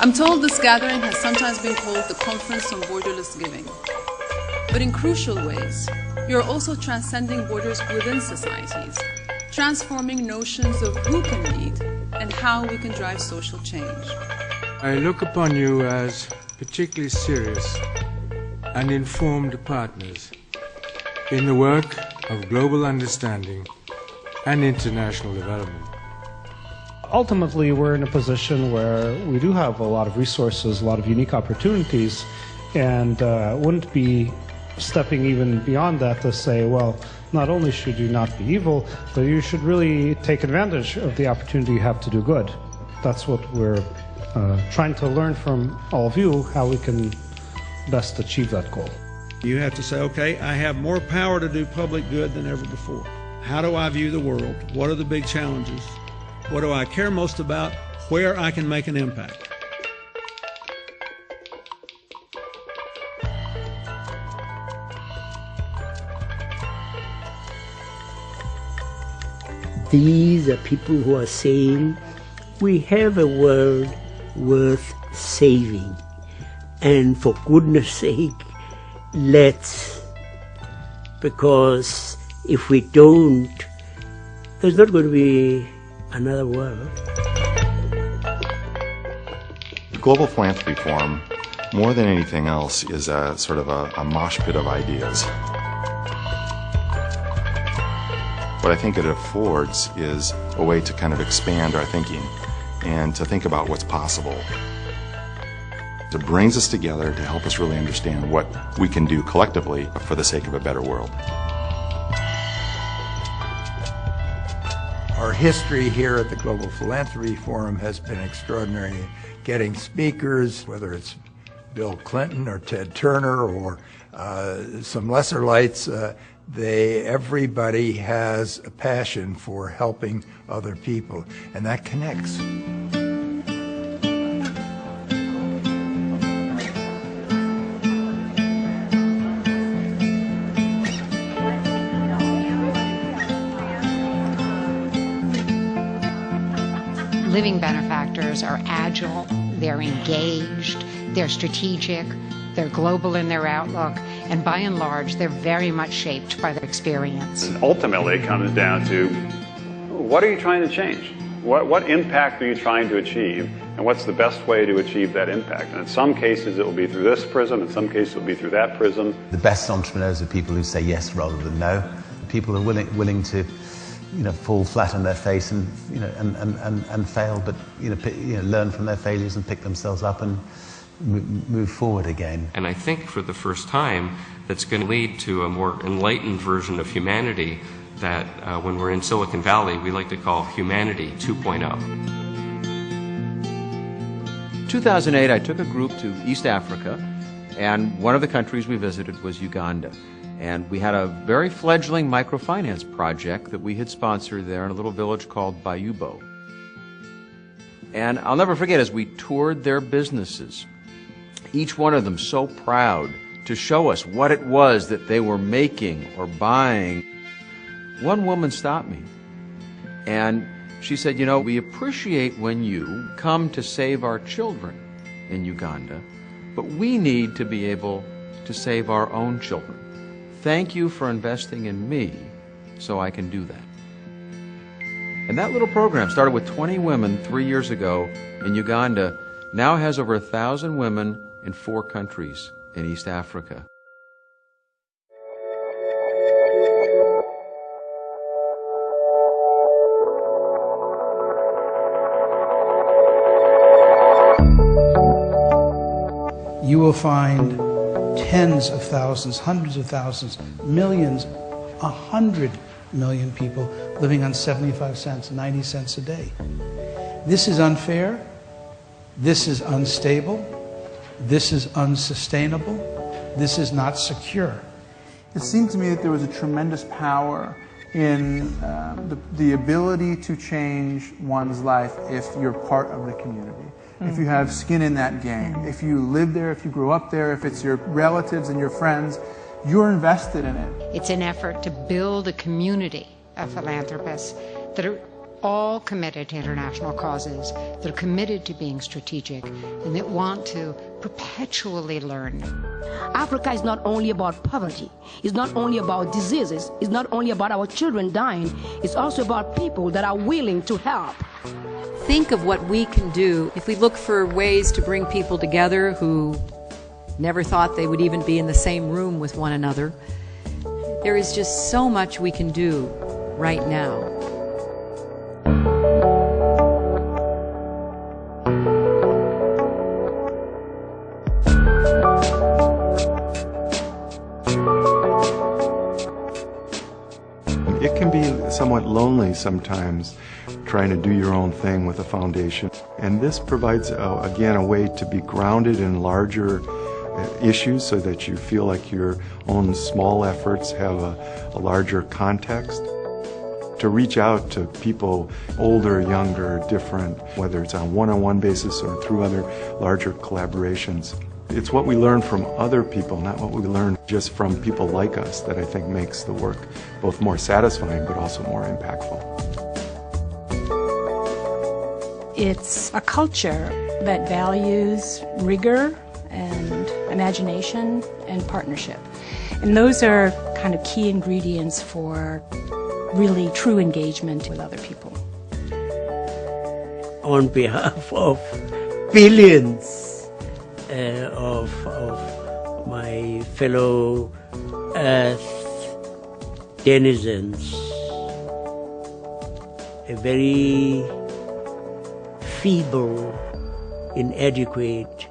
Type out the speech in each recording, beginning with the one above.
I'm told this gathering has sometimes been called the Conference on Borderless Giving. But in crucial ways, you're also transcending borders within societies, transforming notions of who can lead and how we can drive social change. I look upon you as particularly serious and informed partners in the work of global understanding and international development. Ultimately, we're in a position where we do have a lot of resources, a lot of unique opportunities, and wouldn't be stepping even beyond that to say, well, not only should you not be evil, but you should really take advantage of the opportunity you have to do good. That's what we're trying to learn from all of you, how we can best achieve that goal. You have to say, okay, I have more power to do public good than ever before. How do I view the world? What are the big challenges? What do I care most about? Where I can make an impact? These are people who are saying, we have a world worth saving, and for goodness sake, let's, because if we don't, there's not going to be another world. The Global Philanthropy Forum, more than anything else, is a sort of a mosh pit of ideas. What I think it affords is a way to kind of expand our thinking and to think about what's possible. It brings us together to help us really understand what we can do collectively for the sake of a better world. Our history here at the Global Philanthropy Forum has been extraordinary. Getting speakers, whether it's Bill Clinton or Ted Turner or some lesser lights, everybody has a passion for helping other people, and that connects. Living benefactors are agile, they're engaged, they're strategic, they're global in their outlook, and by and large, they're very much shaped by their experience. And ultimately, it comes down to, what are you trying to change? What impact are you trying to achieve, and what's the best way to achieve that impact? And in some cases, it will be through this prism, in some cases, it will be through that prism. The best entrepreneurs are people who say yes rather than no. People who are willing to fall flat on their face and fail, but learn from their failures and pick themselves up and move forward again. And I think for the first time, that's going to lead to a more enlightened version of humanity that when we're in Silicon Valley, we like to call humanity 2.0. 2008, I took a group to East Africa, and one of the countries we visited was Uganda. And we had a very fledgling microfinance project that we had sponsored there in a little village called Bayubo. And I'll never forget, as we toured their businesses, each one of them so proud to show us what it was that they were making or buying. One woman stopped me, and she said, we appreciate when you come to save our children in Uganda, but we need to be able to save our own children. Thank you for investing in me so I can do that. And that little program started with 20 women 3 years ago in Uganda, now has over 1,000 women in 4 countries in East Africa. You will find tens of thousands, hundreds of thousands, millions, 100 million people living on 75 cents, 90 cents a day. This is unfair. This is unstable. This is unsustainable. This is not secure. It seemed to me that there was a tremendous power in the ability to change one's life if you're part of the community. If you have skin in that game, if you live there, if you grew up there, if it's your relatives and your friends, you're invested in it. It's an effort to build a community of philanthropists that are all committed to international causes, that are committed to being strategic, and that want to perpetually learn. Africa is not only about poverty, it's not only about diseases, it's not only about our children dying, it's also about people that are willing to help. Think of what we can do if we look for ways to bring people together who never thought they would even be in the same room with one another. There is just so much we can do right now. It can be somewhat lonely sometimes trying to do your own thing with a foundation. And this provides, again, a way to be grounded in larger issues so that you feel like your own small efforts have a larger context. To reach out to people, older, younger, different, whether it's on a one-on-one basis or through other larger collaborations. It's what we learn from other people, not what we learn just from people like us, that I think makes the work both more satisfying but also more impactful. It's a culture that values rigor and imagination and partnership. And those are kind of key ingredients for really true engagement with other people. On behalf of billions of my fellow Earth denizens, a very feeble, inadequate,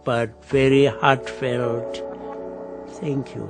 but very heartfelt thank you.